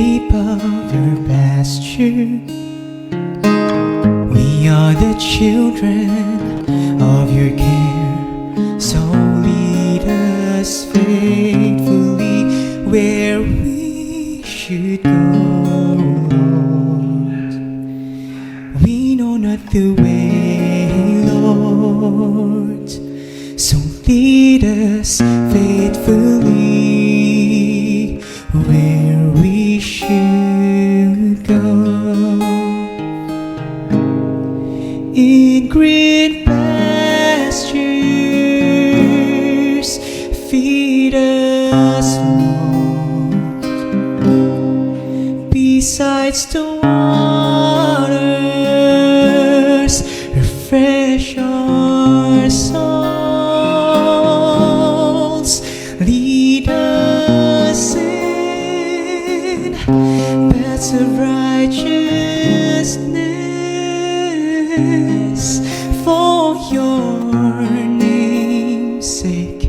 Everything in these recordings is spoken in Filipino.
sheep of your pasture. We are the children of your care. So lead us faithfully where we should go, Lord. We know not the way, Lord, so lead us faithfully where we should go. In green pastures, feed us, Lord, beside still waters, refresh our souls. Lead us in paths of righteousness for your name's sake.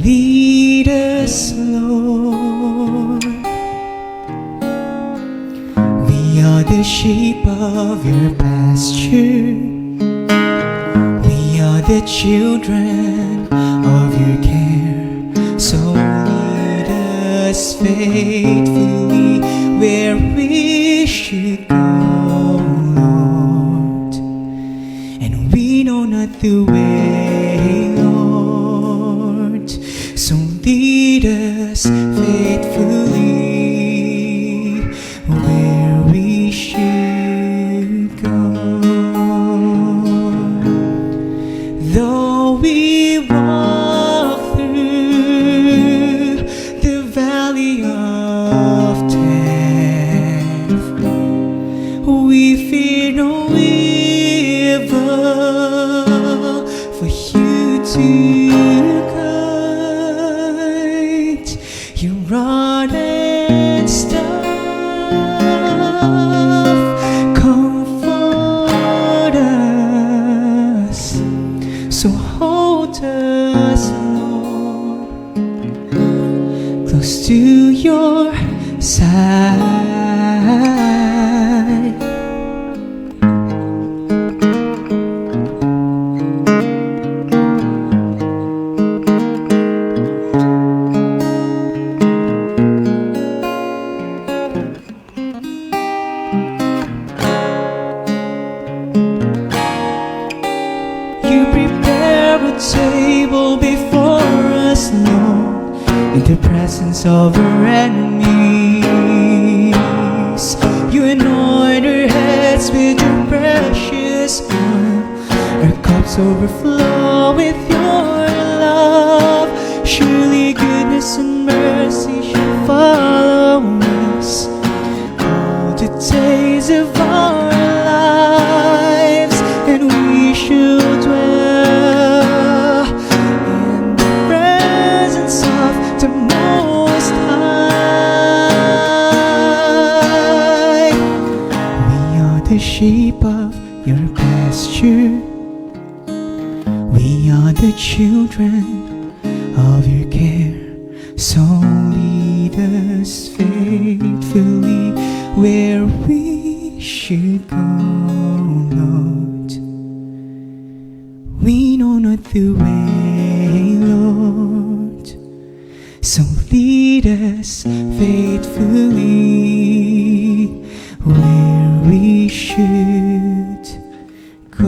Lead us, Lord. We are the sheep of your pasture. We are the children of your care. So lead us faithfully where we should go, Lord. And we know not the way, Lord, so lead us faithfully where we should go. Though we walk through the valley of death, we fear no evil, for you to guide. Your rod and staff comfort us, so hold us, Lord, close to your side. You prepare a table before us, Lord, in the presence of our enemies. You anoint our heads with your precious oil. Our cups overflow with your love. Surely goodness and mercy shall follow us all the days of our lives, and we shall dwell in the presence of the Most High. We are the sheep of your pasture. We are the children of your care. So lead us faithfully where we should go, Lord. We know not the way, Lord, so lead us faithfully where we should go.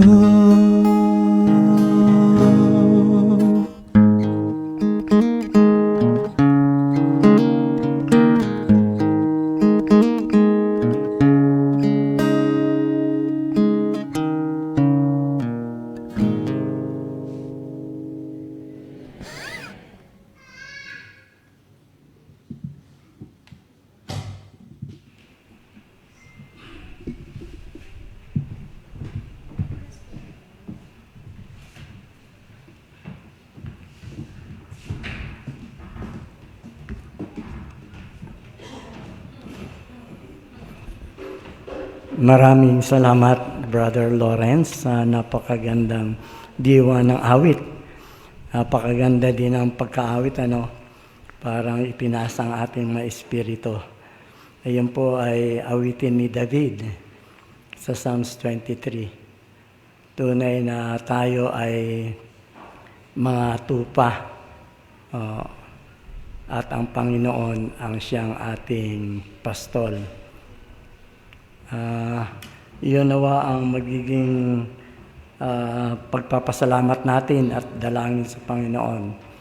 Maraming salamat, Brother Lawrence, sa napakagandang diwa ng awit. Napakaganda din ang pagkaawit, parang ipinasa ang ating mga espiritu Ayun po ay awitin ni David sa Psalms 23. Tunay na tayo ay mga tupa at ang Panginoon ang siyang ating pastol. Iyon nawa ang magiging pagpapasalamat natin at dalangin sa Panginoon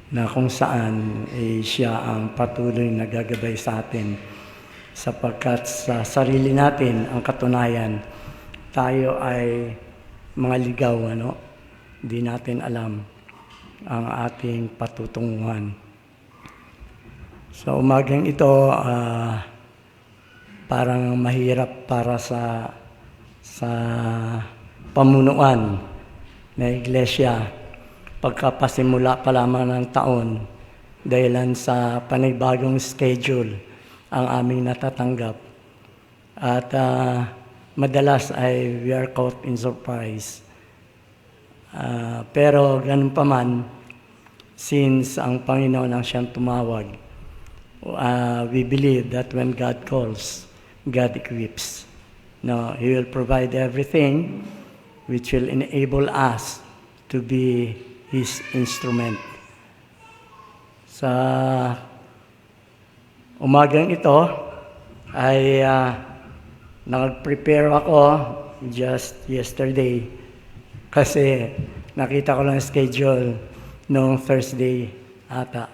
na kung saan siya ang patuloy na gagabay sa atin sapagkat sa sarili natin ang katunayan tayo ay mga ligaw, Hindi natin alam ang ating patutunguhan. Sa umagang ito, parang mahirap para sa pamunuan na iglesia pagkapasimula pa lamang ng taon dahilan sa panibagong schedule ang aming natatanggap. At madalas ay we are caught in surprise. Pero ganun pa man, since ang Panginoon ang siyang tumawag, we believe that when God calls, God equips. No, He will provide everything which will enable us to be His instrument. Sa umagang ito ay nag-prepare ako just yesterday kasi nakita ko lang schedule noong Thursday ata.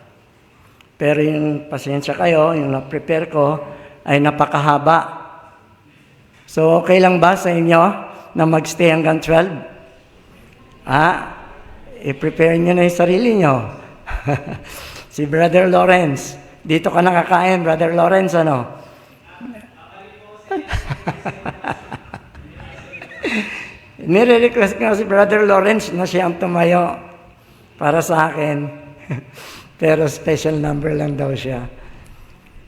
Pero yung pasensya kayo, yung na-prepare ko ay napakahaba. So okay lang ba sa inyo na magstay hanggang 12? I-prepare nyo na yung sarili nyo. Si Brother Lawrence, dito ka nakakain, Brother Lawrence, Nire-request nga si Brother Lawrence na siya ang tumayo para sa akin. Pero special number lang daw siya.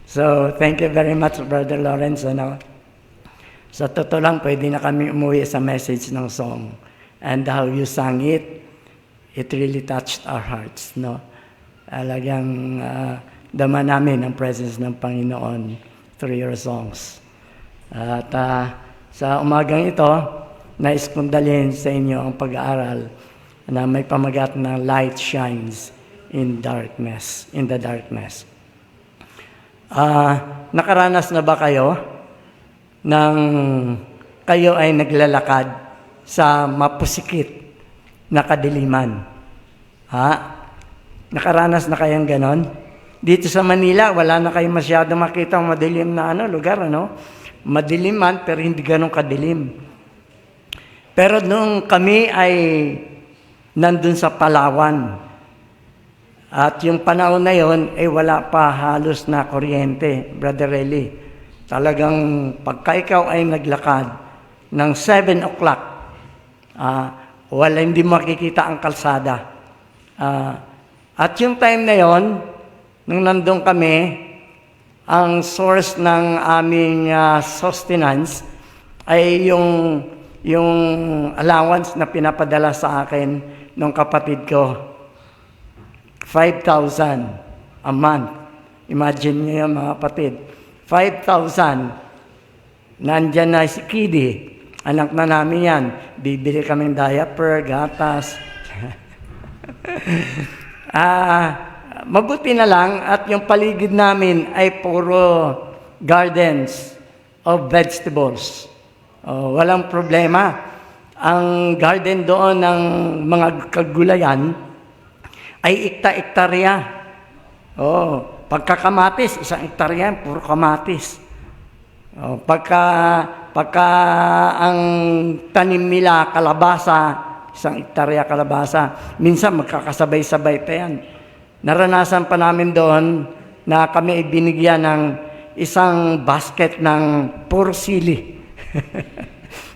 So, thank you very much, Brother Lawrence, Sa totoo lang, pwede na kami umuwi sa message ng song. And how you sang it, it really touched our hearts, Talagang dama namin ang presence ng Panginoon through your songs. At sa umagang ito, nais kong dalhin sa inyo ang pag-aaral na may pamagat na light shines in the darkness. Nakaranas na ba kayo nang kayo ay naglalakad sa mapusikit na kadiliman? Nakaranas na kayang ganon? Dito sa Manila, wala na kayong masyado makita ang madilim na lugar, Madilim man, pero hindi ganong kadilim. Pero nung kami ay nandun sa Palawan, at yung panahon na yon ay wala pa halos na kuryente, Brother Eli. Talagang pagka ikaw ay naglakad ng 7 o'clock, wala, hindi makikita ang kalsada. At yung time na yon, nung nandun kami, ang source ng aming sustenance ay yung allowance na pinapadala sa akin ng kapatid ko. 5,000 a month. Imagine niyo mga kapatid. 5,000. Nandyan na si Kiddy. Anak na namin yan. Bibili kaming diaper, gatas. Mabuti na lang at yung paligid namin ay puro gardens of vegetables. Walang problema. Ang garden doon ng mga kagulayan ay ikta-iktarya. Pagkakamatis, 1 hektarya, puro kamatis. Pagka ang tanim nila kalabasa, 1 hektarya kalabasa, minsan magkakasabay-sabay pa yan. Naranasan pa namin doon na kami ay binigyan ng isang basket ng puro sili.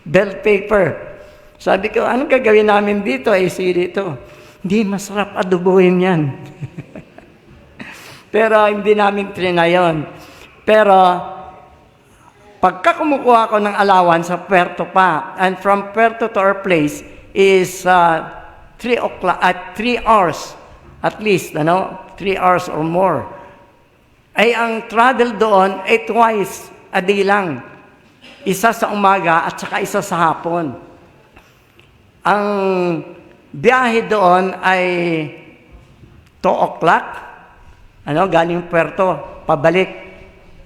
Bell paper. Sabi ko, anong gagawin namin dito? Sili ito. Hindi, masarap adobohin yan. Pero hindi namin trinayon. Pero pagka kumukuha ko ng allowance sa Puerto pa, and from Puerto to our place is 3 o'clock at 3 hours at least, 3 hours or more. ay ang travel doon ay twice a day lang. Isa sa umaga at saka isa sa hapon. Ang biyahe doon ay 2 o'clock, galing Puerto, pabalik.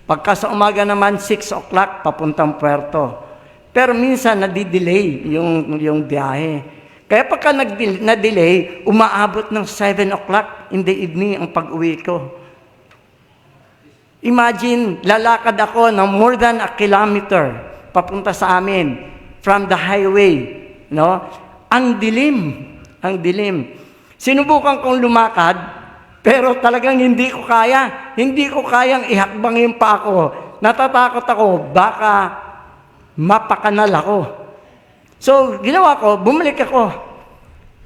Pagka sa umaga naman, 6 o'clock, papuntang Puerto. Pero minsan, nadidelay yung biyahe. Kaya pagka na-delay, umaabot ng 7 o'clock in the evening ang pag-uwi ko. Imagine, lalakad ako ng more than a kilometer papunta sa amin from the highway. No? Ang dilim. Sinubukan kong lumakad, pero talagang hindi ko kaya. Hindi ko kayang ihakbangin pa ako. Natatakot ako, baka mapakanal ako. So, ginawa ko, bumalik ako.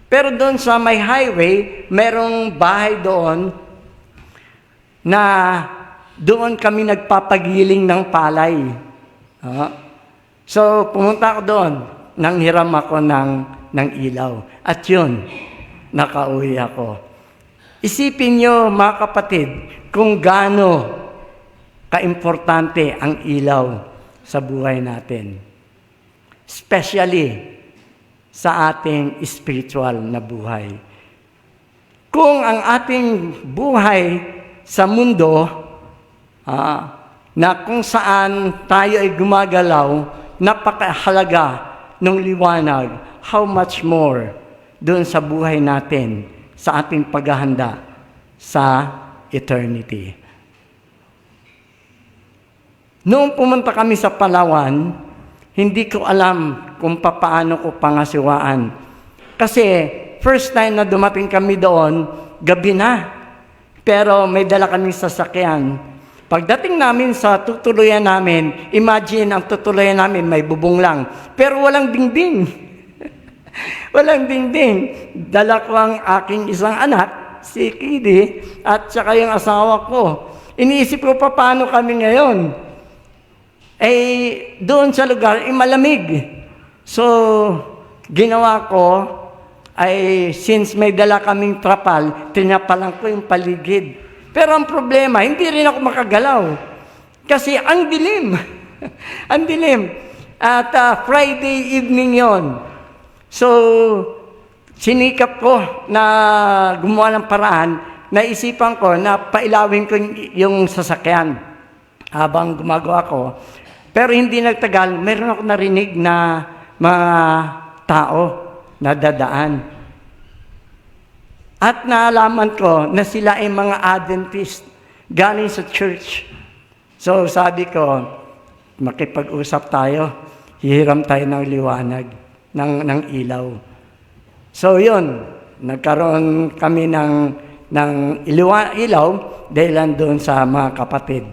Pero doon sa may highway, merong bahay doon na doon kami nagpapagiling ng palay. So, pumunta ako doon, nanghiram ako ng ilaw. At yun, nakauwi ako. Isipin nyo, mga kapatid, kung gaano kaimportante ang ilaw sa buhay natin. Especially sa ating spiritual na buhay. Kung ang ating buhay sa mundo, na kung saan tayo ay gumagalaw, napakahalaga ng liwanag, how much more doon sa buhay natin, sa ating paghahanda sa eternity. Noong pumunta kami sa Palawan, hindi ko alam kung paano ko pangasiwaan. Kasi first time na dumating kami doon, gabi na. Pero may dala kaming sasakyan. Pagdating namin sa tutuluyan namin, imagine ang tutuluyan namin may bubong lang. Pero walang dingding. Walang dingding. Dala ko ang aking isang anak, si Kidi, at saka yung asawa ko. Iniisip ko pa paano kami ngayon. Doon sa lugar, malamig. So, ginawa ko, since may dala kaming trapal, tinapalan ko yung paligid. Pero ang problema, hindi rin ako makagalaw. Kasi ang dilim. Ang dilim. At Friday evening yon. So, sinikap ko na gumawa ng paraan, naisipan ko na pailawin ko yung sasakyan habang gumagawa ko. Pero hindi nagtagal, meron ako narinig na mga tao na dadaan. At naalaman ko na sila ay mga Adventist galing sa church. So sabi ko, makipag-usap tayo, hihiram tayo ng liwanag, ng ilaw. So yun, nagkaroon kami ng ilaw dahil doon sa mga kapatid.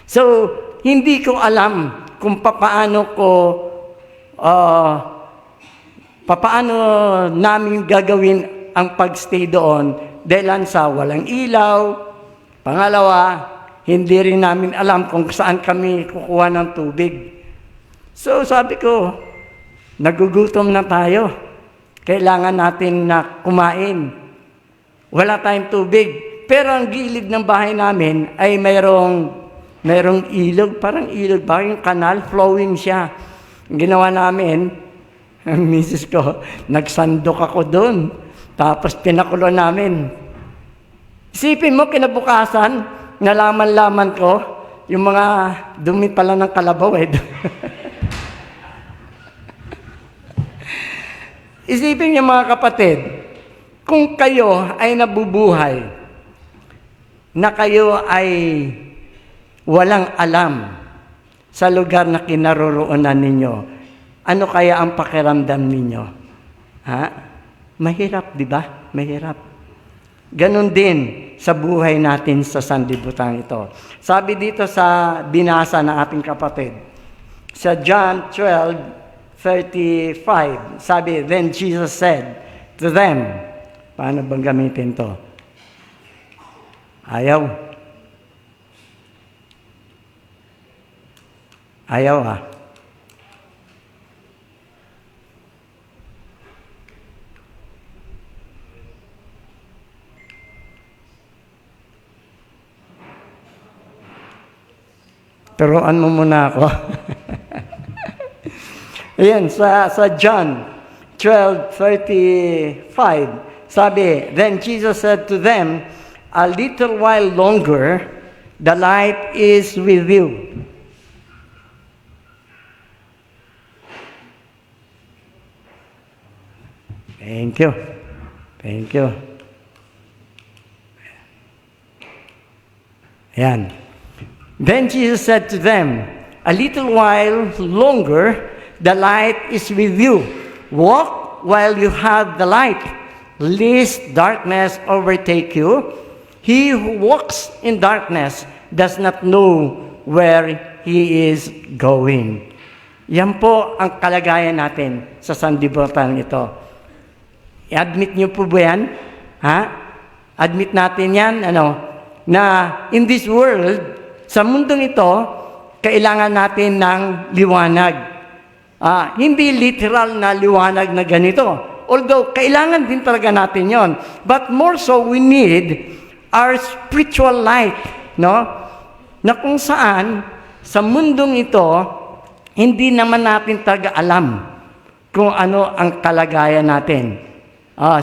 So, hindi ko alam kung paano namin gagawin ang pagstay doon dahil sa walang ilaw. Pangalawa, hindi rin namin alam kung saan kami kukuha ng tubig. So sabi ko, nagugutom na tayo. Kailangan natin na kumain. Wala tayong tubig. Pero ang gilid ng bahay namin ay mayroong ilog, parang ilog, parang kanal, flowing siya. Ginawa namin, ang misis ko, nagsandok ako doon. Tapos pinakulo namin. Isipin mo, kinabukasan, nalaman-laman ko, yung mga dumi pala ng kalabaw Isipin niyo mga kapatid, kung kayo ay nabubuhay, na kayo ay walang alam sa lugar na kinaroroonan ninyo, ano kaya ang pakiramdam ninyo? Mahirap, di ba? Mahirap. Ganon din sa buhay natin sa sanlibutan ito. Sabi dito sa binasa ng ating kapatid, sa John 12:35, sabi, then Jesus said to them, paano bang gamitin to? Ayaw. Turuan mo muna ako. Ayan, sa John 12:35, sabi, Then Jesus said to them, A little while longer, the light is with you. Thank you. Thank you. Ayan. Then Jesus said to them, A little while longer, the light is with you. Walk while you have the light, lest darkness overtake you. He who walks in darkness does not know where he is going. Yan po ang kalagayan natin sa sanlibutan ito. I-admit niyo po ba yan? Ha? Admit natin yan, na in this world, sa mundong ito, kailangan natin ng liwanag. Hindi literal na liwanag na ganito. Although, kailangan din talaga natin yon. But more so, we need our spiritual light, no? Na kung saan, sa mundong ito, hindi naman natin talaga alam kung ano ang kalagayan natin.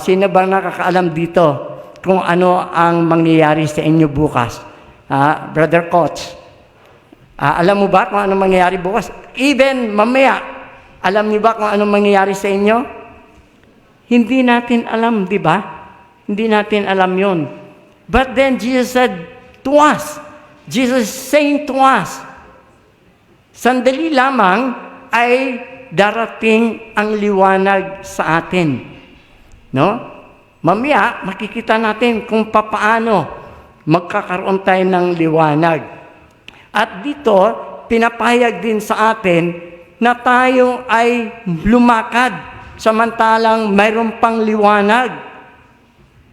Sino ba nakakaalam dito kung ano ang mangyayari sa inyo bukas? Brother Coach, alam mo ba kung ano mangyayari bukas? Even mamaya, alam niyo ba kung ano mangyayari sa inyo? Hindi natin alam, di ba? Hindi natin alam yon. But then Jesus said to us, Jesus is saying to us, sandali lamang ay darating ang liwanag sa atin. No? Mamaya, makikita natin kung papaano magkakaroon tayo ng liwanag. At dito, pinapahayag din sa atin na tayo ay lumakad samantalang mayroon pang liwanag.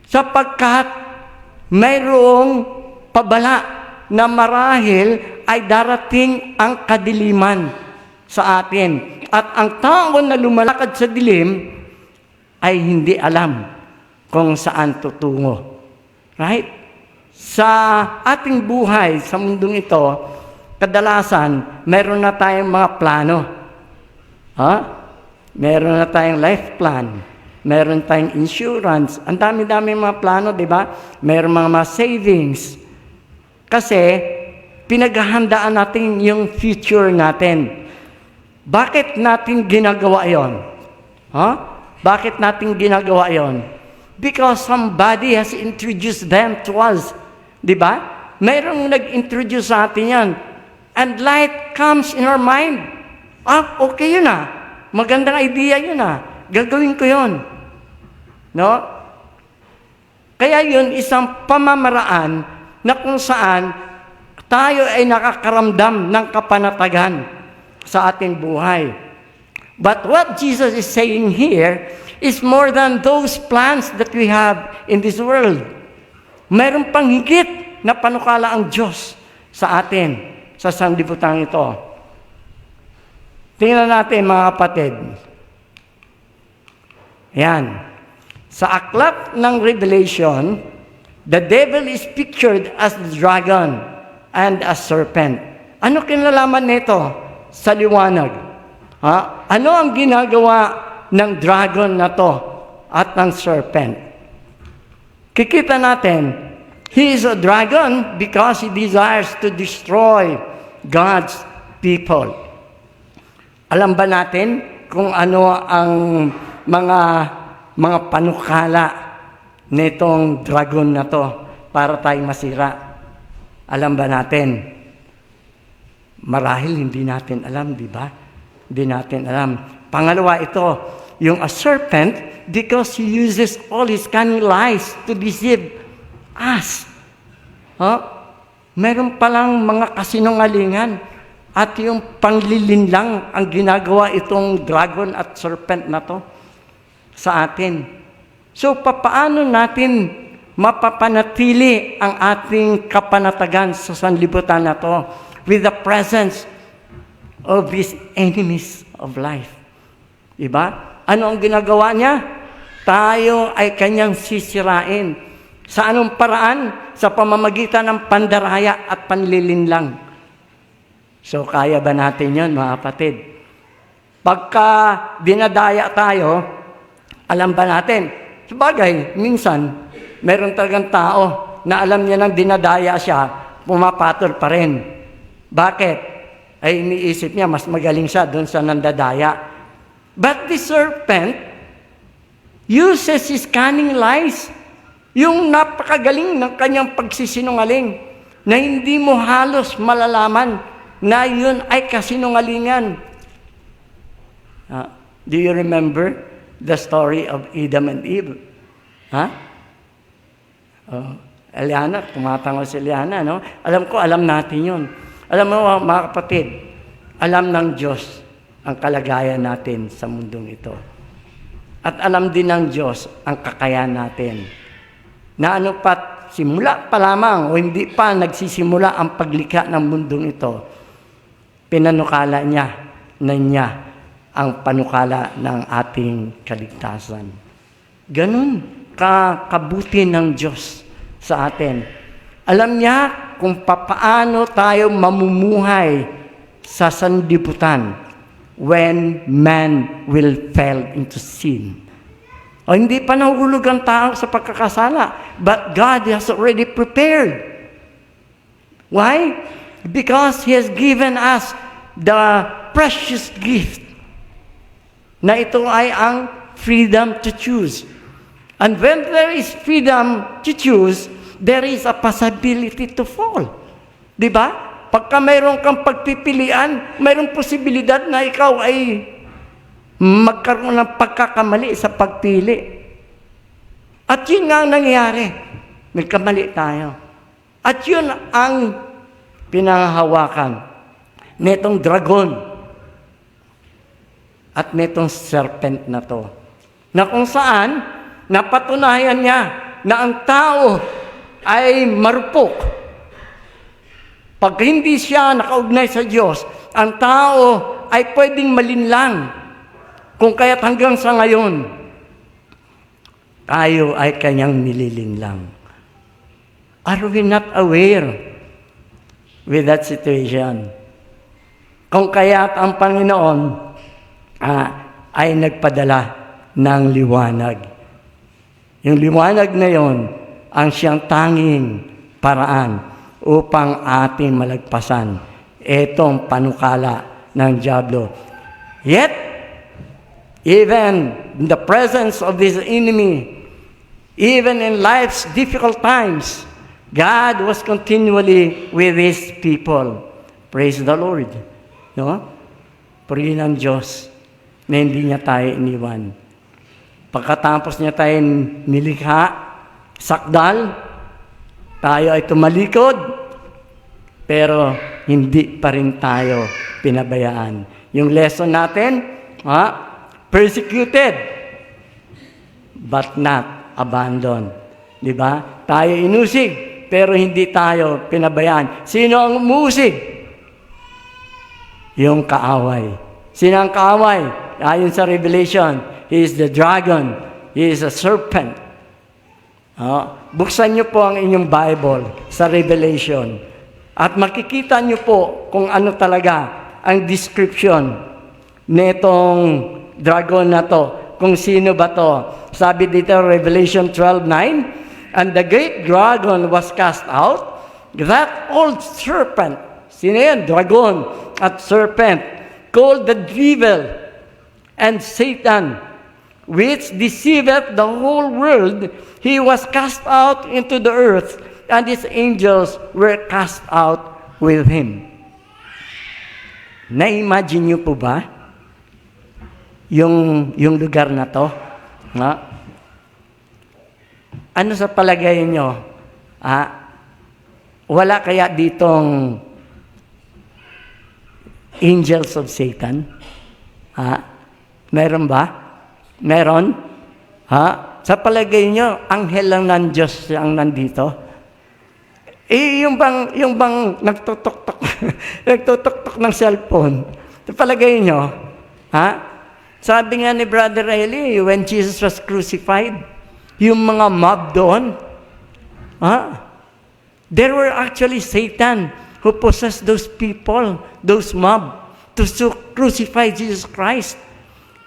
Sapagkat mayroong pabala na marahil ay darating ang kadiliman sa atin. At ang tao na lumalakad sa dilim ay hindi alam kung saan tutungo. Right? Sa ating buhay, sa mundong ito, kadalasan, meron na tayong mga plano. Meron na tayong life plan. Meron tayong insurance. Ang dami-dami mga plano, di ba? Meron mga savings. Kasi, pinaghahandaan natin yung future natin. Bakit natin ginagawa yon? Bakit natin ginagawa yon? Because somebody has introduced them to us. Di ba? Mayroong nag-introduce sa atin yan. And light comes in our mind. Okay yun Magandang idea yun Gagawin ko yun. No? Kaya yun, isang pamamaraan na kung saan tayo ay nakakaramdam ng kapanatagan sa ating buhay. But what Jesus is saying here is more than those plans that we have in this world. Mayroon pang higit na panukala ang Diyos sa atin, sa sanlibutan ito. Tingnan natin mga kapatid. Yan. Sa aklat ng Revelation, the devil is pictured as the dragon and a serpent. Ano kinalaman nito sa liwanag? Ano ang ginagawa ng dragon na to at ng serpent? Kikita natin, he is a dragon because he desires to destroy God's people. Alam ba natin kung ano ang mga panukala nitong dragon na to para tayong masira? Alam ba natin? Marahil hindi natin alam, di ba? Hindi natin alam. Pangalawa ito, yung a serpent, because he uses all his cunning lies to deceive us. Meron palang mga kasinungalingan at yung panglilinlang ang ginagawa itong dragon at serpent na to sa atin. So, papaano natin mapapanatili ang ating kapanatagan sa sanlibutan na to with the presence of these enemies of life? Diba? Ano ang ginagawa niya? Tayo ay kanyang sisirain. Sa anong paraan? Sa pamamagitan ng pandaraya at panlilinlang. So, kaya ba natin yun, mga kapatid? Pagka dinadaya tayo, alam ba natin? Sabagay, minsan, meron talagang tao na alam niya nang dinadaya siya, pumapatol pa rin. Bakit? Ay iniisip niya, mas magaling siya doon sa nandadaya. But the serpent uses his cunning lies, yung napakagaling ng kanyang pagsisinungaling, na hindi mo halos malalaman na yun ay kasinungalingan. Do you remember the story of Adam and Eve? Eliana, tumatango si Eliana, no? Alam ko, alam natin yun. Alam mo, mga kapatid, alam ng Diyos ang kalagayan natin sa mundong ito. At alam din ng Diyos ang kakayahan natin. Na ano pat, simula pa lamang o hindi pa nagsisimula ang paglikha ng mundong ito, pinanukala niya na niya ang panukala ng ating kaligtasan. Ganun kabuti ng Diyos sa atin. Alam niya kung papaano tayo mamumuhay sa sanlibutan when man will fall into sin. O hindi pa nahulog ang tao sa pagkakasala, but God has already prepared. Why? Because He has given us the precious gift na ito ay ang freedom to choose. And when there is freedom to choose, there is a possibility to fall. Di ba? Pagka mayroon kang pagpipilian, mayroong posibilidad na ikaw ay magkaroon ng pagkakamali sa pagpili. At yun nga ang nangyayari. Nagkamali tayo. At yun ang pinanghahawakan netong dragon at netong serpent na to. Na kung saan, napatunayan niya na ang tao ay marupok. Pag hindi siya nakaugnay sa Diyos, ang tao ay pwedeng malinlang. Kung kaya't hanggang sa ngayon, tayo ay kanyang nililinlang. Are we not aware with that situation? Kung kaya't ang Panginoon ay nagpadala ng liwanag. Yung liwanag na yon ang siyang tanging paraan upang ating malagpasan itong panukala ng dyablo. Yet, even in the presence of this enemy, even in life's difficult times, God was continually with His people. Praise the Lord. No? Purihin ang Diyos na hindi niya tayo iniwan. Pagkatapos niya tayo nilikha, sakdal, tayo ay tumalikod, pero hindi pa rin tayo pinabayaan. Yung lesson natin, persecuted, but not abandoned. Di ba? Tayo inusig, pero hindi tayo pinabayaan. Sino ang umusig? Yung kaaway. Sino ang kaaway? Ayon sa Revelation, he is the dragon. He is a serpent. Buksan niyo po ang inyong Bible sa Revelation at makikita niyo po kung ano talaga ang description netong dragon na to. Kung sino ba to? Sabi dito, Revelation 12:9, and the great dragon was cast out, that old serpent. Sino yan? Dragon at serpent, called the devil and Satan, which deceiveth the whole world. He was cast out into the earth, and his angels were cast out with him. Na-imagine niyo po ba yung lugar na to? Ano sa palagay niyo? Wala kaya ditong angels of Satan? Meron ba? Meron? Sa palagay niyo, anghel lang ng Diyos ang nandito? Yung bang nagtutok-tok, nagtutok-tok ng cellphone, sa palagay niyo, sabi nga ni Brother Eli, when Jesus was crucified, yung mga mob doon, there were actually Satan who possessed those people, those mob, to crucify Jesus Christ.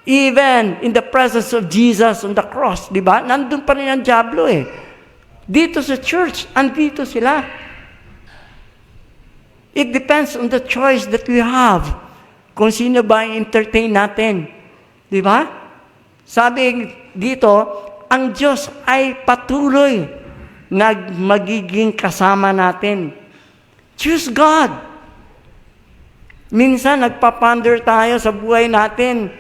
Even in the presence of Jesus on the cross, di ba? Nandun pa rin ang dyablo eh. Dito sa church, andito sila. It depends on the choice that we have. Kung sino ba i-entertain natin. Di ba? Sabi dito, ang Diyos ay patuloy na magiging kasama natin. Choose God. Minsan, nagpaponder tayo sa buhay natin.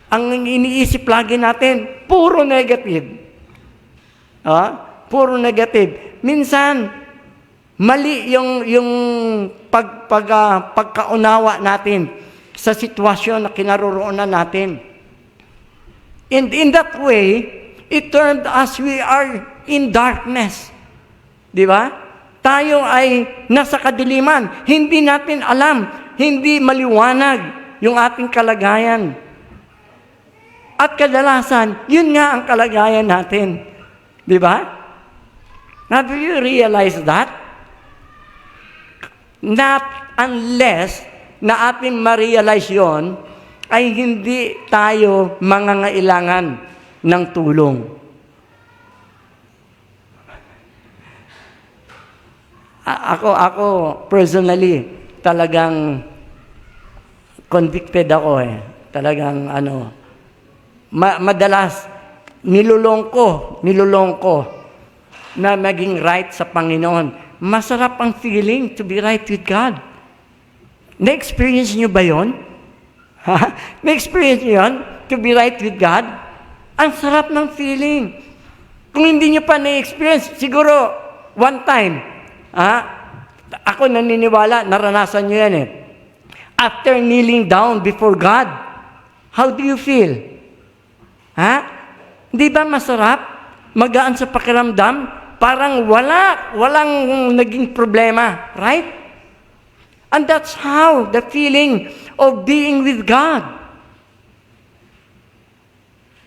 Ang iniisip lagi natin, puro negative. Puro negative. Minsan, mali yung pagkaunawa natin sa sitwasyon na kinaroroonan natin. And in that way, it turned us, we are in darkness. Di ba? Tayo ay nasa kadiliman. Hindi natin alam, hindi maliwanag yung ating kalagayan. At kadalasan, yun nga ang kalagayan natin. Di ba? Now, do you realize that? Not unless na ating ma-realize yun, ay hindi tayo mangangailangan ng tulong. Ako personally, talagang convicted ako eh. Talagang madalas nilulong ko na maging right sa Panginoon. Masarap ang feeling to be right with God. Na-experience nyo ba yun? Na-experience nyo yun? To be right with God? Ang sarap ng feeling. Kung hindi nyo pa na-experience, siguro one time, ako naniniwala, naranasan nyo yan eh. After kneeling down before God, how do you feel? Di ba masarap? Magaan sa pakiramdam? Parang walang naging problema. Right? And that's how the feeling of being with God.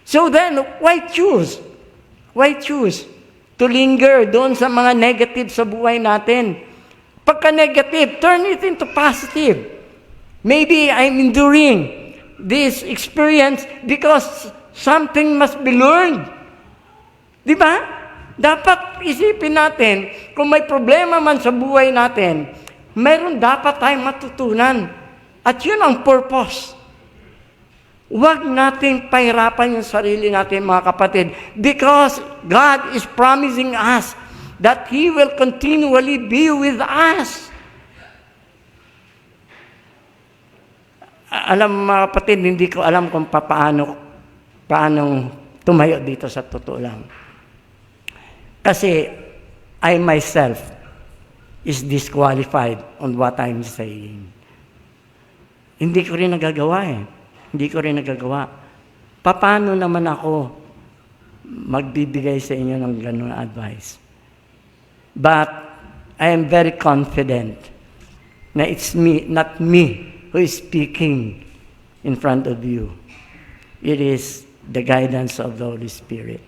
So then, why choose? Why choose to linger doon sa mga negative sa buhay natin? Pagka negative, turn it into positive. Maybe I'm enduring this experience because something must be learned. Di ba? Dapat isipin natin, kung may problema man sa buhay natin, mayroon dapat tayong matutunan. At yun ang purpose. Huwag natin pahirapan yung sarili natin, mga kapatid, because God is promising us that He will continually be with us. Alam, mga kapatid, hindi ko alam kung paano tumayo dito sa totoo lang. Kasi I myself is disqualified on what I'm saying. Hindi ko rin nagagawa eh. Hindi ko rin nagagawa. Paano naman ako magbibigay sa inyo ng ganun advice? But I am very confident na it's me, not me, who is speaking in front of you. It is the guidance of the Holy Spirit.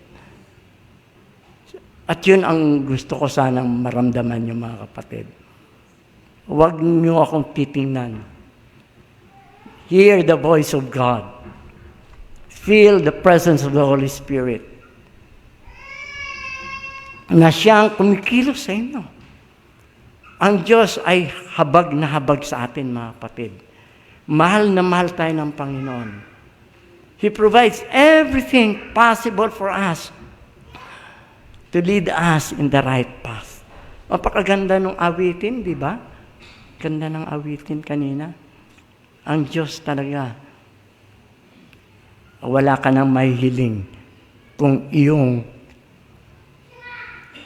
At yun ang gusto ko sanang maramdaman niyo, mga kapatid. Huwag niyo akong titingnan. Hear the voice of God. Feel the presence of the Holy Spirit. Na siyang kumikilos sa inyo. Ang Diyos ay habag na habag sa atin, mga kapatid. Mahal na mahal tayo ng Panginoon. He provides everything possible for us to lead us in the right path. Napakaganda ng awitin, di ba? Ganda ng awitin kanina. Ang Diyos talaga, wala ka nang mahihiling kung iyong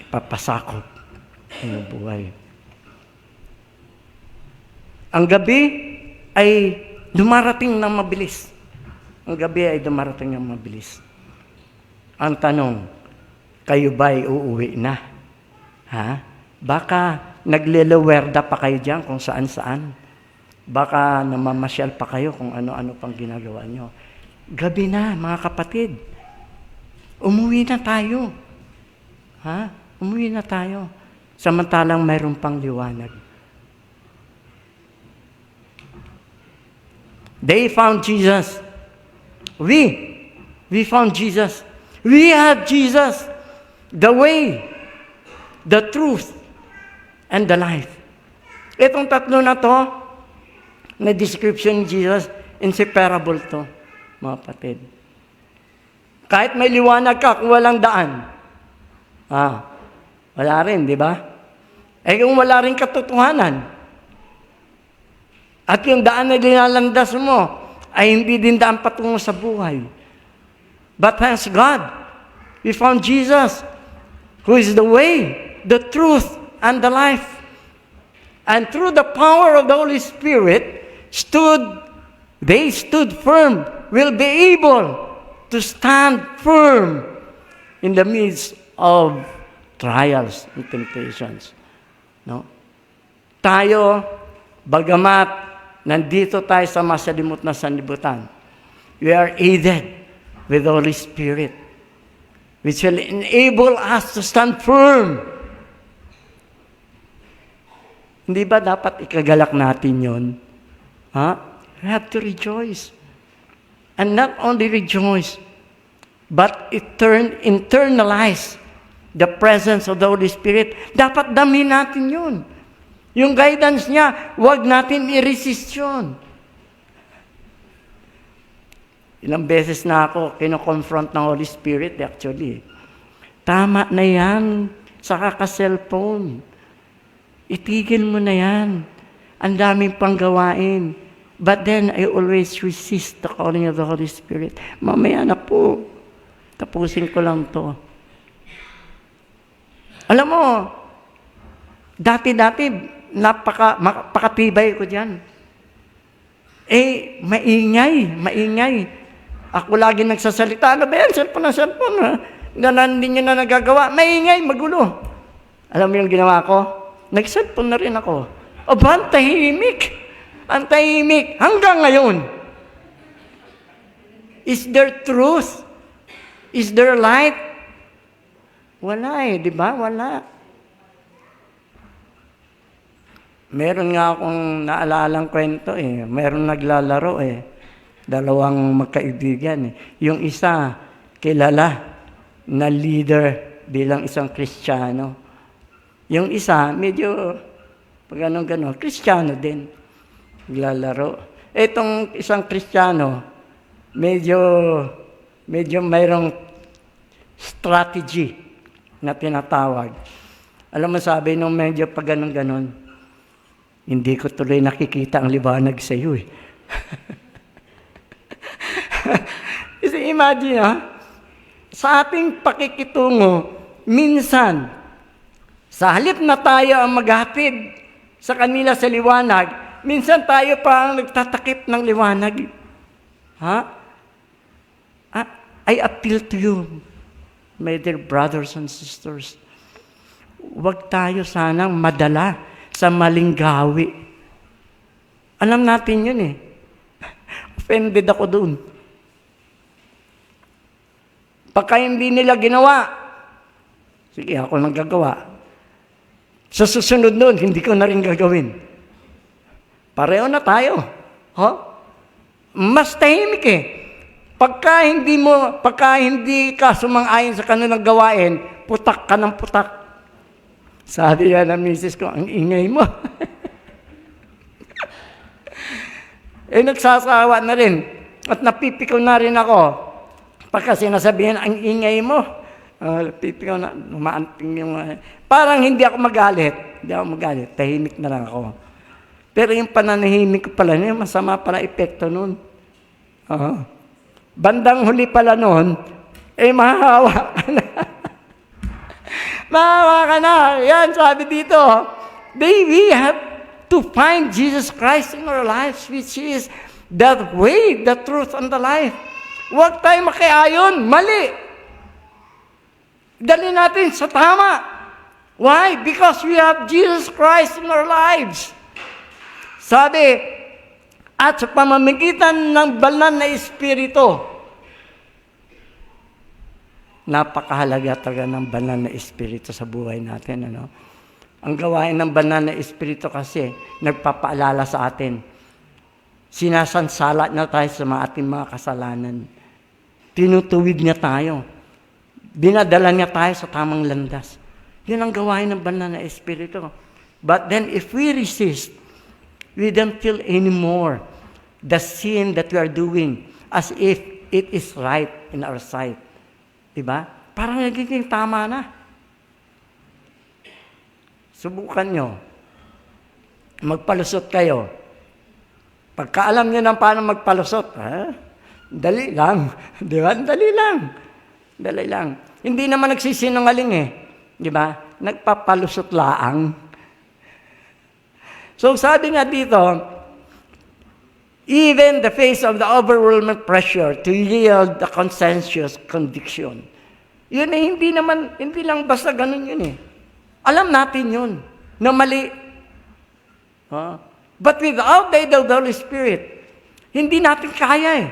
papasakop ang buhay. Ang gabi ay dumarating ng mabilis. Ang gabi ay dumarating ng mabilis. Ang tanong, kayo ba'y uuwi na? Baka naglelewerda pa kayo dyan kung saan-saan. Baka namamasyal pa kayo kung ano-ano pang ginagawa nyo. Gabi na, mga kapatid. Umuwi na tayo. Umuwi na tayo. Samantalang mayroon pang liwanag. They found Jesus. We found Jesus. We have Jesus, the way, the truth, and the life. Itong tatlo na to, na description ni Jesus, inseparable to, mga kapatid. Kahit may liwanag ka, kung walang daan, wala rin, di ba? Eh kung wala rin katotohanan, at yung daan na dinalandas mo, ay hindi din daan patungo sa buhay. But thanks God, we found Jesus, who is the way, the truth, and the life. And through the power of the Holy Spirit, they stood firm, will be able to stand firm in the midst of trials and temptations. No? Tayo, bagamat nandito tayo sa masalimot na sanlibutan, we are aided with the Holy Spirit, which will enable us to stand firm. Hindi ba dapat ikagalak natin yun? We have to rejoice. And not only rejoice, but internalize the presence of the Holy Spirit. Dapat damin natin yun. Yung guidance niya, huwag natin i-resist yun. Ilang beses na ako kino-confront ng Holy Spirit actually. Tama na yan sa kaka-cellphone. Itigil mo na yan. Ang daming pang gawain. But then, I always resist the calling of the Holy Spirit. Mamaya na po. Tapusin ko lang to. Alam mo, dati-dati, napakatibay ko dyan. Maingay. Ako lagi nagsasalita. Ano ba yan? Cellphone. Ganon din yun na nagagawa. Maingay, magulo. Alam mo yung ginawa ko? Nag-cellphone na rin ako. Ang tahimik. Ang tahimik. Hanggang ngayon. Is there truth? Is there light? Wala di ba? Wala. Meron nga akong naalalang kwento Meron naglalaro Dalawang magkaibigan Yung isa, kilala na leader bilang isang Kristiyano. Yung isa, medyo ganon, Kristiyano din. Naglalaro. Itong isang Kristiyano, medyo mayroong strategy na tinatawag. Alam mo, sabi nung medyo pag ganon, hindi ko tuloy nakikita ang liwanag sa iyo Kasi imagine, sa ating pakikitungo, minsan, sa halip na tayo ang maghatid sa kanila sa liwanag, minsan tayo pa ang nagtatakip ng liwanag. I appeal to you, my dear brothers and sisters. Huwag tayo sanang madala sa maling gawi. Alam natin yun Offended ako dun. Pagka hindi nila ginawa, sige, ako nang gagawa. Sa susunod nun, hindi ko na rin gagawin. Pareho na tayo. Mas tahimik Pagka hindi ka sumang-ayon sa kanilang gawain, putak ka ng putak. Sabi yan ng misis ko, ang ingay mo. Nagsasawa na rin. At napipikaw na rin ako. Pagka sinasabihan, ang ingay mo. Napipikaw na, umaanting yung... parang hindi ako magalit. Tahimik na lang ako. Pero yung pananahimik ko pala, masama pala epekto nun. Bandang huli pala nun, mahahawa ka na. Mahahawa ka na. Yan, sabi dito, we have to find Jesus Christ in our lives, which is the way, the truth, and the life. Huwag tayo makiayon, mali. Dali natin sa tama. Why? Because we have Jesus Christ in our lives. Sabi, at sa pamamagitan ng banal na Espiritu, napakahalaga talaga ng banal na Espiritu sa buhay natin. Ang gawain ng banal na Espiritu kasi, nagpapaalala sa atin Sinasansala na tayo sa ating mga kasalanan. Tinutuwid niya tayo. Dinadala niya tayo sa tamang landas. Yun ang gawain ng banal na Espiritu. But then if we resist, we don't feel anymore the sin that we are doing as if it is right in our sight. Diba? Parang nagiging tama na. Subukan nyo. Magpalusot kayo. Pagka alam nyo ng paano magpalusot, dali lang. Di ba? Dali lang. Dali lang. Hindi naman nagsisinungaling eh. Di ba? Nagpapalusot laang. So sabi nga dito, even the face of the overwhelming pressure to yield the consensus conviction. Yun eh, hindi lang basta ganun yun eh. Alam natin yun, na mali. But without the aid of the Holy Spirit, hindi natin kaya eh.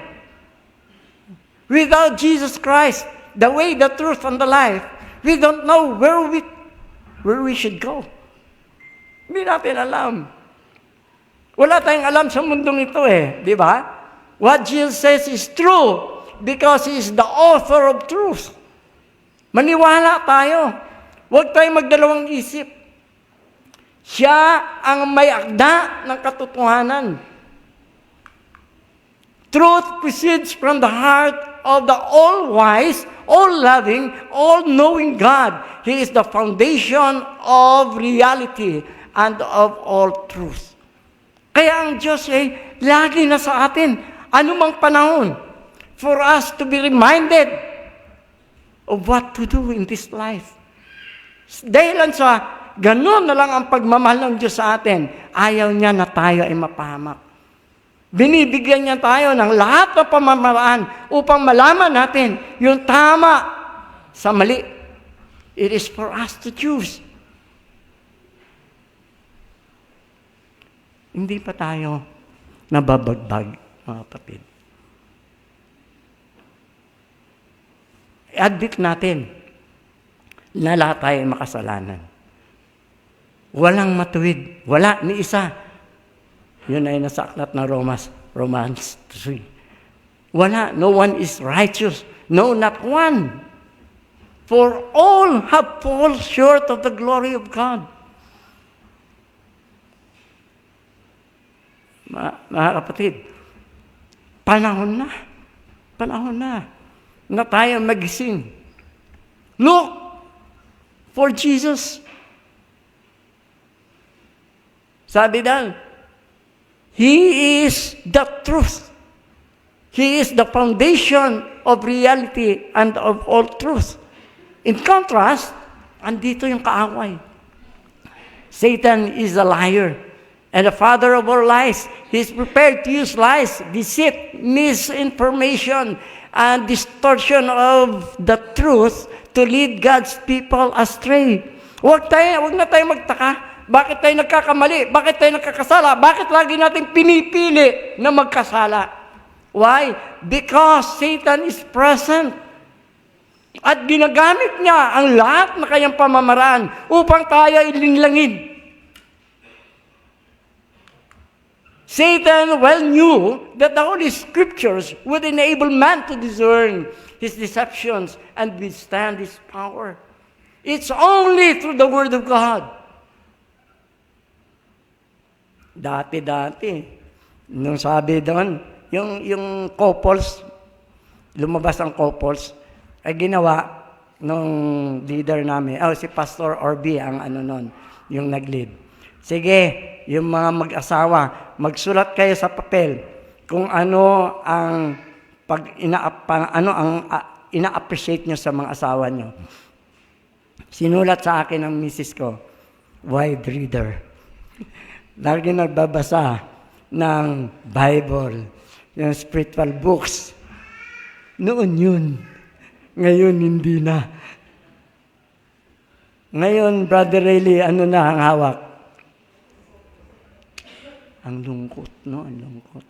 Without Jesus Christ, the way, the truth, and the life, we don't know where we should go. Hindi natin alam. Wala tayong alam sa mundong ito eh, di ba? What Jesus says is true because He is the author of truth. Maniwala tayo. Huwag tayong magdalawang isip. Siya ang may akda ng katotohanan. Truth proceeds from the heart of the all-wise, all-loving, all-knowing God. He is the foundation of reality and of all truth. Kaya ang Diyos ay lagi na sa atin, anumang panahon, for us to be reminded of what to do in this life. Dahil sa ganun na lang ang pagmamahal ng Diyos sa atin, ayaw niya na tayo ay mapahamak. Binibigyan niya tayo ng lahat ng pamamaraan upang malaman natin yung tama sa mali. It is for us to choose. Hindi pa tayo nababagbag, mga kapatid. I-admit natin na lahat tayo ay makasalanan. Walang matuwid. Wala, ni isa. Yun ay nasa aklat ng Romans 3. Wala, no one is righteous. No, not one. For all have fallen short of the glory of God. Mga kapatid, panahon na tayo magising. Look for Jesus. Sabi daw, He is the truth. He is the foundation of reality and of all truth. In contrast, andito yung kaaway. Satan is a liar and the father of all lies. He is prepared to use lies, deceit, misinformation, and distortion of the truth to lead God's people astray. Huwag na tayo magtaka. Bakit tayo nagkakamali? Bakit tayo nagkakasala? Bakit lagi natin pinipili na magkasala? Why? Because Satan is present. At ginagamit niya ang lahat na kanyang pamamaraan upang tayo ilinlangin. Satan well knew that the Holy Scriptures would enable man to discern his deceptions and withstand his power. It's only through the Word of God. Dati, nung sabi doon, yung couples, lumabas ang couples, ay ginawa nung leader namin, si Pastor Orby ang yung nag-lead. Sige, yung mga mag-asawa, magsulat kayo sa papel kung ano ang ina-appreciate nyo sa mga asawa nyo. Sinulat sa akin ng misis ko, wide reader. Lagi nagbabasa ng Bible, yung spiritual books. Noon yun. Ngayon, hindi na. Ngayon, Brother Rayleigh, ano na ang hawak? Ang lungkot, no? Ang lungkot.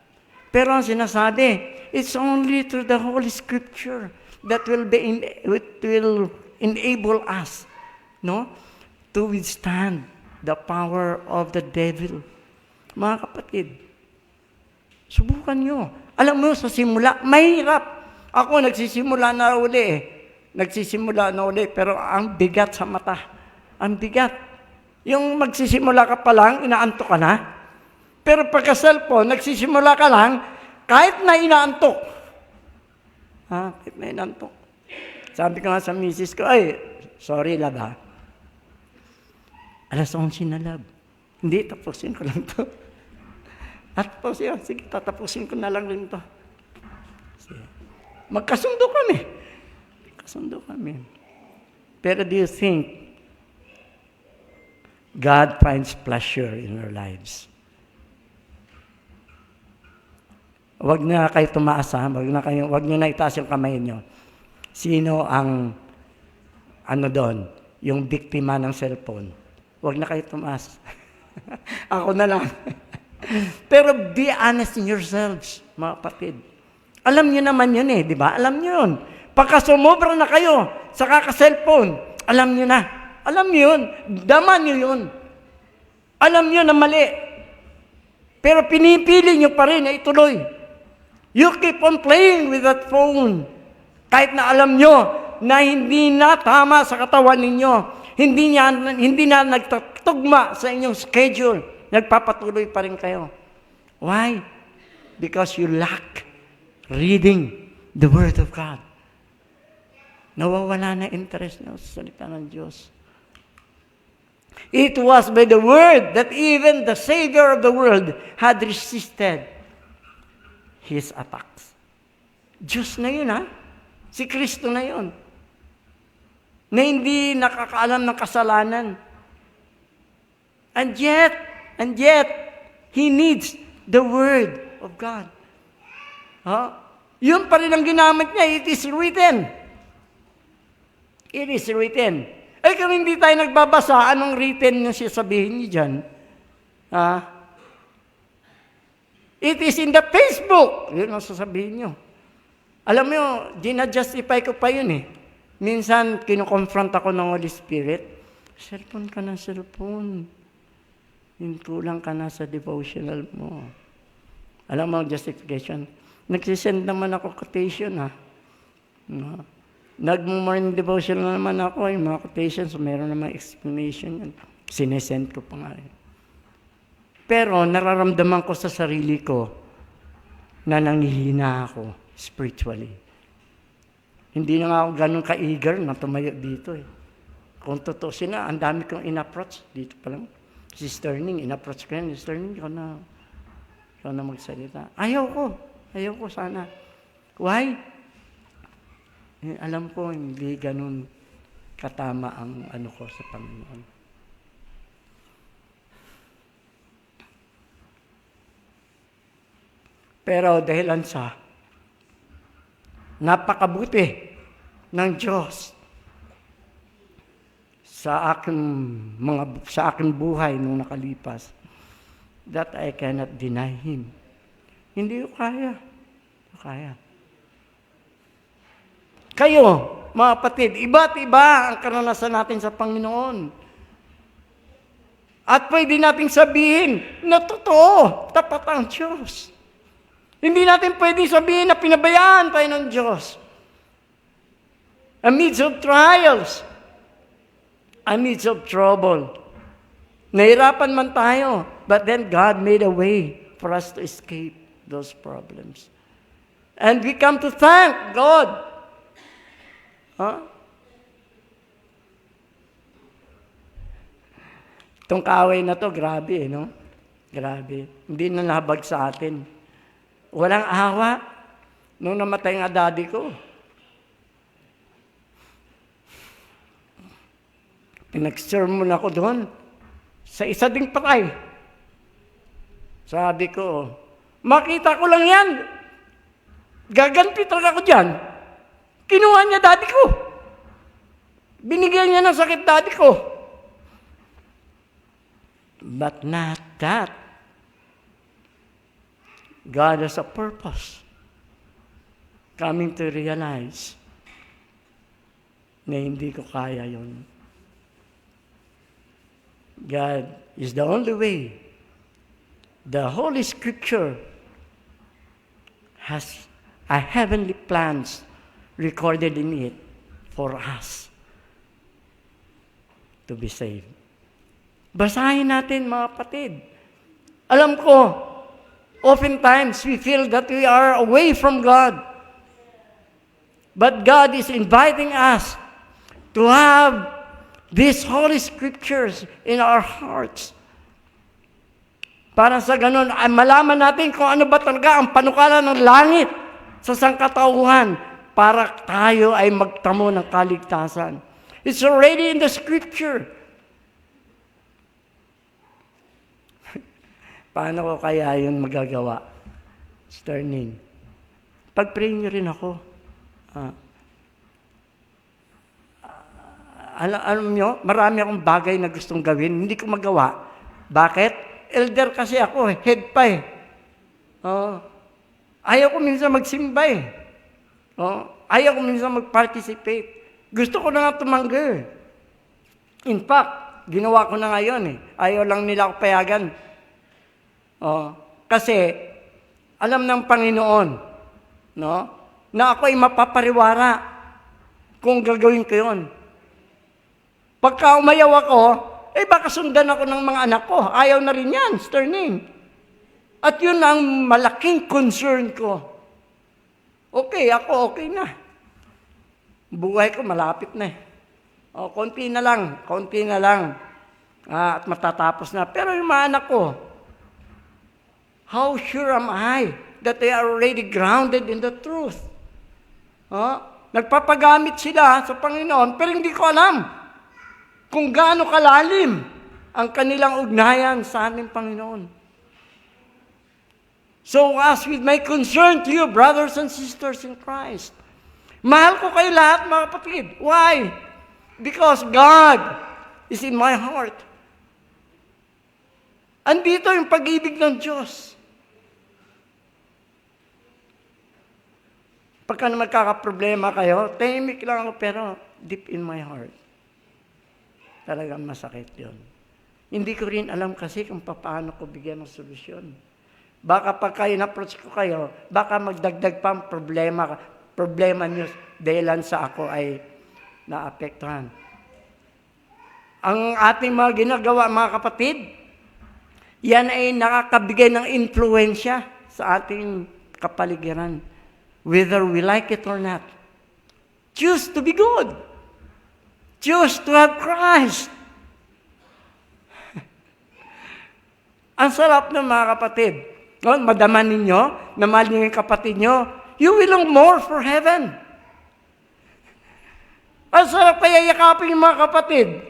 Pero ang sinasabi, it's only through the Holy Scripture that will enable us, no, to withstand the power of the devil. Mga kapatid, Subukan nyo. Alam mo, sa simula, mahirap. Ako, nagsisimula na uli eh. Nagsisimula na uli, pero ang bigat sa mata. Ang bigat. Yung magsisimula ka pa lang, inaantok ka na. Pero pagka cellphone, nagsisimula ka lang, kahit na inaantok. Kahit na inaantok. Sabi ko nga sa misis ko, ay, sorry love ha. Alas 11 na love. Hindi, tapusin ko lang to. At po siya, sige, tatapusin ko na lang rin to. Sige. Magkasundo kami. Pero do you think God finds pleasure in our lives? Huwag na kayo tumaas, ha? Huwag nyo na itaas yung kamay nyo. Sino ang, doon, yung biktima ng cellphone? Huwag na kayo tumaas. Ako na lang. Pero be honest in yourselves, mga kapatid. Alam nyo naman yun di ba? Alam nyo yun. Pagka sumobra na kayo sa kaka-cellphone, alam nyo na. Alam nyo yun. Daman nyo yun. Alam nyo na mali. Pero pinipili nyo pa rin na ituloy. You keep on playing with that phone. Kahit na alam nyo na hindi na tama sa katawan ninyo. Hindi na nagtutugma sa inyong schedule. Nagpapatuloy pa rin kayo. Why? Because you lack reading the Word of God. Nawawala na interest nyo sa salita ng Diyos. It was by the Word that even the Savior of the world had resisted His attacks. Diyos na yun, Si Kristo na yun. Na hindi nakakaalam ng kasalanan. And yet, He needs the Word of God. Yun pa rin ang ginamit niya. It is written. It is written. Kung hindi tayo nagbabasa, anong written yung sasabihin niyo dyan? It is in the Facebook. Yun ang sasabihin niyo. Alam mo, ginajustify ko pa yun Minsan, kinukonfront ako ng Holy Spirit. Cellphone ka ng cellphone. Kulang ka na sa devotional mo. Alam mo ang justification? Nagsisend naman ako quotation, Nag-morning devotional naman ako, yung mga quotations, mayroon naman explanation yan. Sinesend ko pa nga Pero nararamdaman ko sa sarili ko na nanghihina ako spiritually. Hindi na nga ako ganun ka-eager na tumayo dito Kung totoo sila, ang dami kong in-approach dito pa lang. Si Sterling, in-approach ko yan. Sterling, ikaw na magsalita. Ayaw ko sana. Why? Alam ko, hindi ganun katama ang ko sa Panginoon. Pero dahilan sa napakabuti ng Diyos sa aking buhay nung nakalipas, that I cannot deny Him. Hindi ko kaya. Kayo, mga kapatid, iba't iba ang karanasan natin sa Panginoon. At pwede nating sabihin na totoo, tapat ang Diyos. Hindi natin pwede sabihin na pinabayaan tayo ng Diyos. Amidst of trials, amidst of trouble, nahirapan man tayo, but then God made a way for us to escape those problems. And we come to thank God. Itong kaaway na to, grabe no? Grabe. Hindi na nahabag sa atin. Walang awa nung namatay nga daddy ko. Pinag-sermon ako doon sa isa ding patay. Sabi ko, makita ko lang yan. Gaganti talaga ako dyan. Kinuha niya daddy ko. Binigyan niya ng sakit daddy ko. But not that. God has a purpose. Coming to realize na hindi ko kaya yun. God is the only way. The Holy Scripture has a heavenly plans recorded in it for us to be saved. Basahin natin, mga kapatid. Alam ko, oftentimes we feel that we are away from God. But God is inviting us to have these Holy Scriptures in our hearts. Para sa ganun, ay malaman natin kung ano ba talaga ang panukala ng langit sa sangkatauhan para tayo ay magtamo ng kaligtasan. It's already in the Scripture. Paano ko kaya yun magagawa? Sterling. Pag-pray niyo rin ako. Alam nyo, marami akong bagay na gustong gawin, hindi ko magawa. Bakit? Elder kasi ako, head pa eh. Ayaw ko minsan magsimba eh. Ayaw ko minsan mag-participate. Gusto ko na nga tumanggi. In fact, ginawa ko na ngayon eh. Ayaw lang nila ako payagan. Kasi, alam ng Panginoon, no, na ako ay mapapariwara kung gagawin ko yun. Pagka umayaw ako, baka sundan ako ng mga anak ko. Ayaw na rin yan, Sterling. At yun ang malaking concern ko. Okay, ako okay na. Buhay ko malapit na eh. Konti na lang. At matatapos na. Pero yung mga anak ko, how sure am I that they are already grounded in the truth? Nagpapagamit sila sa Panginoon, pero hindi ko alam kung gaano kalalim ang kanilang ugnayan sa aming Panginoon. So as with my concern to you, brothers and sisters in Christ, mahal ko kayo lahat, mga kapatid. Why? Because God is in my heart. Andito yung pag-ibig ng Diyos. Pagka na magkakaproblema kayo, tahimik lang ako, pero deep in my heart. Talagang masakit yun. Hindi ko rin alam kasi kung paano ko bigyan ng solusyon. Baka pagka in-approach ko kayo, baka magdagdag pa ang problema niyo dahilan sa ako ay naapektuhan. Ang ating mga ginagawa, mga kapatid, yan ay nakakabigay ng influensya sa ating kapaligiran. Whether we like it or not. Choose to be good. Choose to have Christ. Ang sarap ng mga kapatid. Madaman ninyo, na mahal niyo yung kapatid nyo, you will long more for heaven. Ang sarap kaya yakapin yung mga kapatid.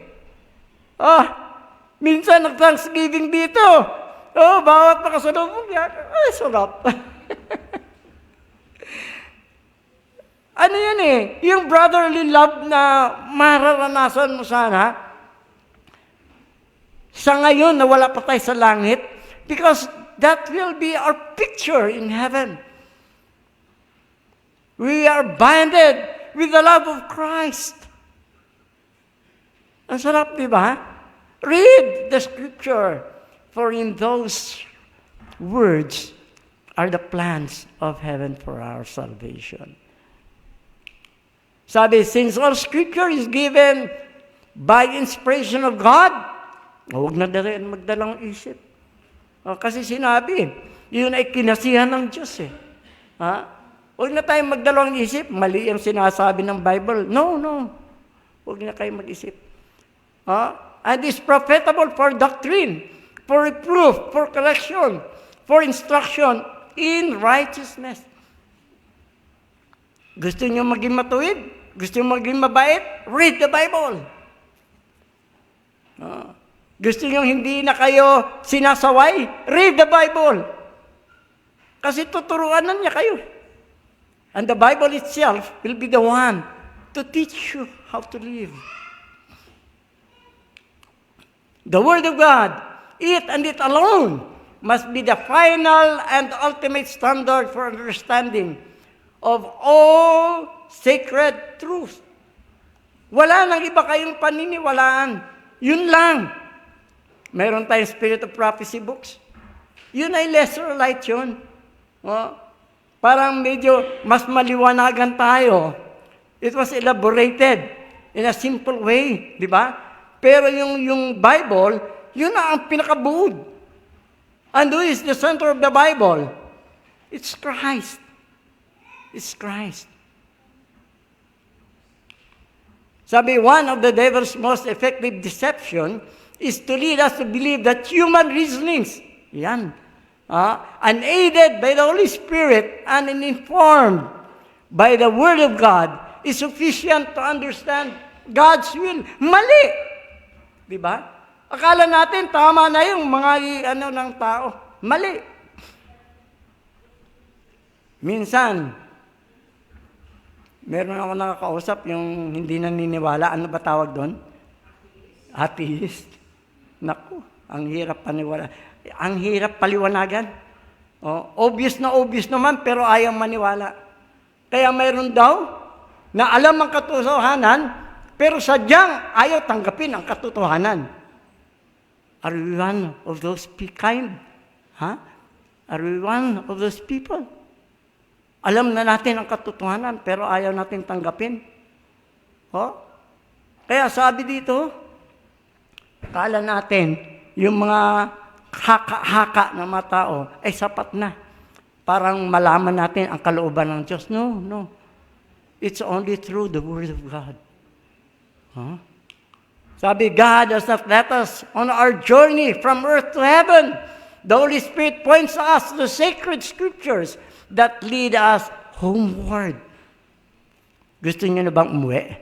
Minsan nag-Thanksgiving dito. Bawat nakasalubong yan. Ay, sarap. Ano yan eh? Yung brotherly love na mararanasan mo sana, sa ngayon na wala pa tayo sa langit, because that will be our picture in heaven. We are binded with the love of Christ. Ang sarap, di ba? Read the Scripture, for in those words are the plans of heaven for our salvation. Sabi, since all Scripture is given by inspiration of God, huwag na rin magdalang isip. Kasi sinabi, yun ay kinasihan ng Diyos eh. Huwag na tayong magdalawang isip, mali ang sinasabi ng Bible. No. Huwag na kayong mag-isip. And is profitable for doctrine, for reproof, for correction, for instruction in righteousness. Gusto niyo maging matuwid? Gusto niyo maging mabait? Read the Bible. Gusto niyo hindi na kayo sinasaway? Read the Bible. Kasi tuturuan na niya kayo. And the Bible itself will be the one to teach you how to live. The Word of God, it and it alone, must be the final and ultimate standard for understanding of all sacred truth. Wala nang iba kayong paniniwalaan. Yun lang. Meron tayong Spirit of Prophecy books. Yun ay lesser light yun. parang medyo mas maliwanagan tayo. It was elaborated in a simple way, di ba? Pero yung Bible, yun na ang pinakabuod. And who is the center of the Bible? It's Christ. It's Christ. Sabi, one of the devil's most effective deception is to lead us to believe that human reasonings, yan, unaided by the Holy Spirit and uninformed by the Word of God, is sufficient to understand God's will. Mali! Di ba? Akala natin tama na yung mga ng tao. Mali. Minsan, meron ako nakakausap yung hindi naniniwala. Ano ba tawag doon? Atheist. Naku, ang hirap paniwala. Ang hirap paliwanagan. Obvious naman, pero ayaw maniwala. Kaya mayroon daw na alam ang katotohanan, pero sadyang ayaw tanggapin ang katotohanan. Are we one of those kind? Are we one of those people? Alam na natin ang katotohanan, pero ayaw natin tanggapin. Kaya sabi dito, akala natin, yung mga haka-haka na mga tao, ay sapat na. Parang malaman natin ang kalooban ng Diyos. No. It's only through the Word of God. Sabi, God has not let us on our journey from earth to heaven. The Holy Spirit points us to the sacred scriptures that lead us homeward. Gusto niyo na bang umuwi?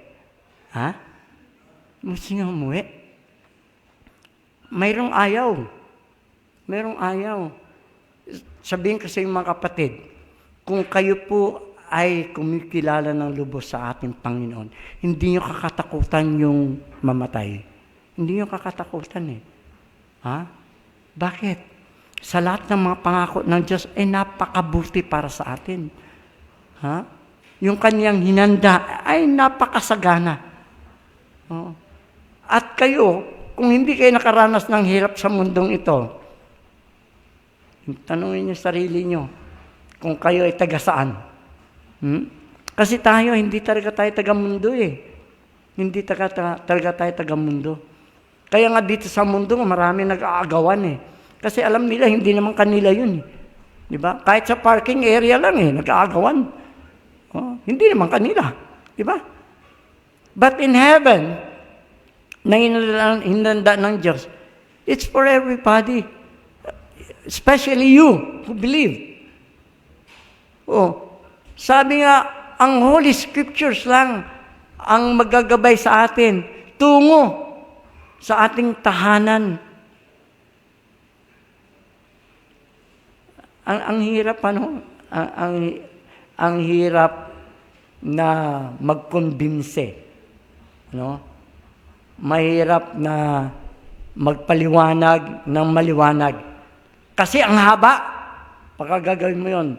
Gusto niyo umuwi? Mayroong ayaw. Sabihin ko sa yung mga kapatid, kung kayo po ay kumikilala ng lubos sa ating Panginoon, hindi nyo kakatakutan yung mamatay. Hindi nyo kakatakutan Bakit? Sa lahat ng mga pangako ng Diyos ay napakabuti para sa atin. Yung kanyang hinanda ay napakasagana. At kayo, kung hindi kayo nakaranas ng hirap sa mundong ito, tanungin niyo sarili niyo kung kayo ay taga saan. Kasi tayo, hindi talaga tayo taga-mundo Hindi talaga tayo taga-mundo. Kaya nga dito sa mundo, marami nag-aagawan Kasi alam nila, hindi naman kanila yun Di ba? Kahit sa parking area lang nag-aagawan. Hindi naman kanila. Di ba? But in heaven, na hinanda ng Diyos, it's for everybody. Especially you who believe. Sabi nga, ang Holy Scriptures lang ang magagabay sa atin tungo sa ating tahanan. Ang hirap ang hirap na magkumbinse. Mahirap na magpaliwanag ng maliwanag. Kasi ang haba, pagkagagawin mo yun.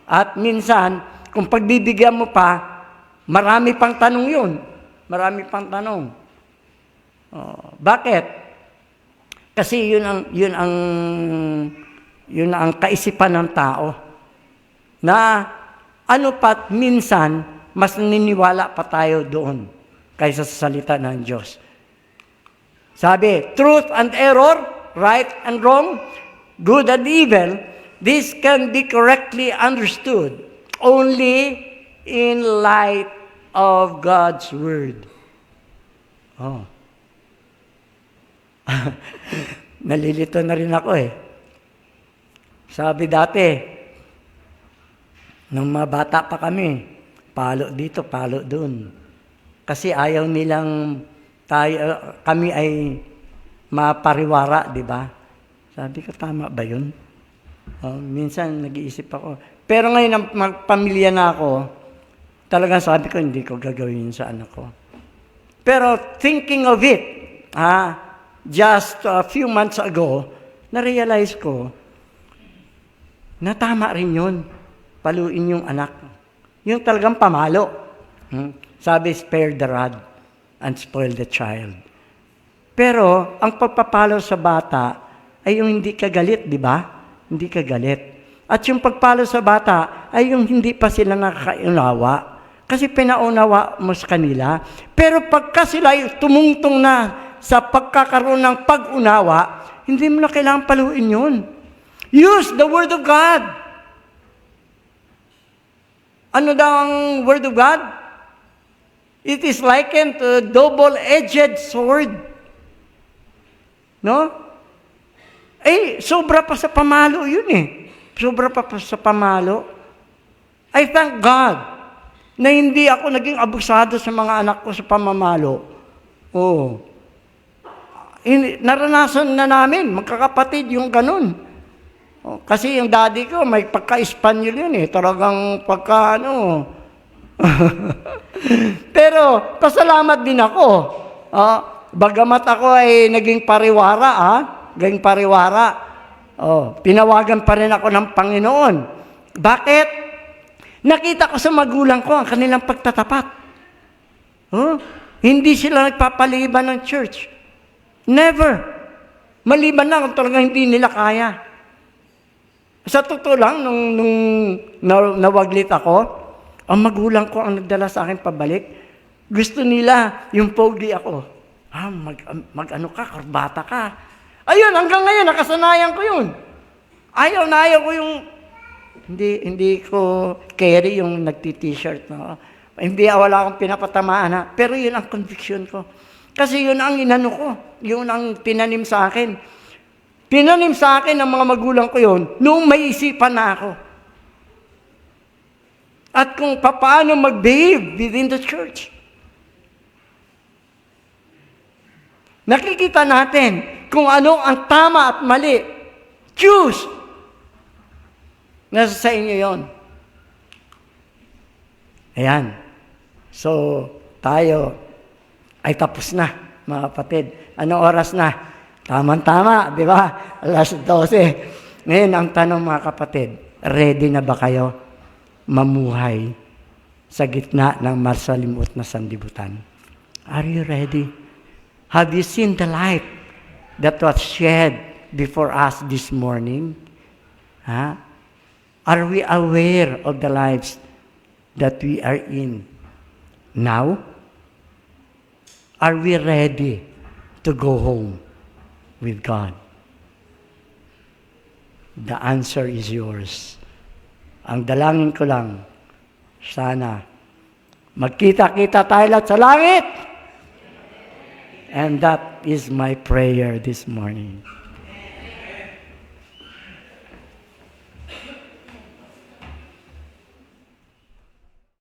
At minsan, kung pagbibigyan mo pa, marami pang tanong yun. Marami pang tanong. Bakit? Kasi yun ang kaisipan ng tao. Na pa't minsan, mas naniniwala pa tayo doon kaysa sa salita ng Diyos. Sabi, truth and error, right and wrong, good and evil, this can be correctly understood only in light of God's Word. Nalilito na rin ako Sabi dati, nung mga bata pa kami, palo dito, palo doon. Kasi ayaw nilang kami ay mapariwara, di ba? Sabi ko, tama ba yun? Minsan nag-iisip ako. Pero ngayon, magpamilya na ako, talagang sabi ko, hindi ko gagawin sa anak ko. Pero thinking of it, just a few months ago, na-realize ko, na tama rin yun. Paluin yung anak. Yung talagang pamalo. Sabi, spare the rod and spoil the child. Pero, ang pagpapalo sa bata ay yung hindi ka galit, di ba? Hindi ka galit. At yung pagpalo sa bata ay yung hindi pa sila nakakaunawa. Kasi pinaunawa mo sa kanila. Pero pagka sila ay tumungtong na sa pagkakaroon ng pag-unawa, hindi mo na kailangan paluin yun. Use the Word of God. Ano daw ang Word of God? It is likened to a double-edged sword. No? Sobra pa sa pamalo yun eh. Sobra pa sa pamalo. I thank God na hindi ako naging abusado sa mga anak ko sa pamamalo. Oo. Naranasan na namin, magkakapatid yung ganun. Kasi yung daddy ko, may pagka-Espanyol yun eh. Talagang Pero, pasalamat din ako. Bagamat ako ay naging pariwara, pinawagan pa rin ako ng Panginoon. Bakit? Nakita ko sa magulang ko ang kanilang pagtatapat. Hindi sila nagpapaliban ng church. Never. Maliban lang kung talagang hindi nila kaya. Sa totoo lang, nung nawaglit ako, ang magulang ko ang nagdala sa akin pabalik. Gusto nila yung pogi ako. Mag-ano ka, karbata ka. Ayun, hanggang ngayon, nakasanayan ko yun. Ayaw ko yung, hindi ko carry yung nagti-t-shirt. No? Wala akong pinapatamaan. Pero yun ang conviction ko. Kasi yun ang inano ko. Yun ang pinanim sa akin. Pinanim sa akin ng mga magulang ko yun, noong may isipan na ako. At kung paano mag-behave within the church. Nakikita natin kung ano ang tama at mali. Choose! Nasa sa inyo yon. Ayan. So, tayo ay tapos na, mga kapatid. Anong oras na? Tama-tama, di ba? 12:00. Ngayon, ang tanong mga kapatid, ready na ba kayo mamuhay sa gitna ng masalimut na sanlibutan? Are you ready? Have you seen the light that was shed before us this morning? Are we aware of the lives that we are in now? Are we ready to go home with God? The answer is yours. Ang dalangin ko lang, sana magkita-kita tayo lahat sa langit. And that is my prayer this morning.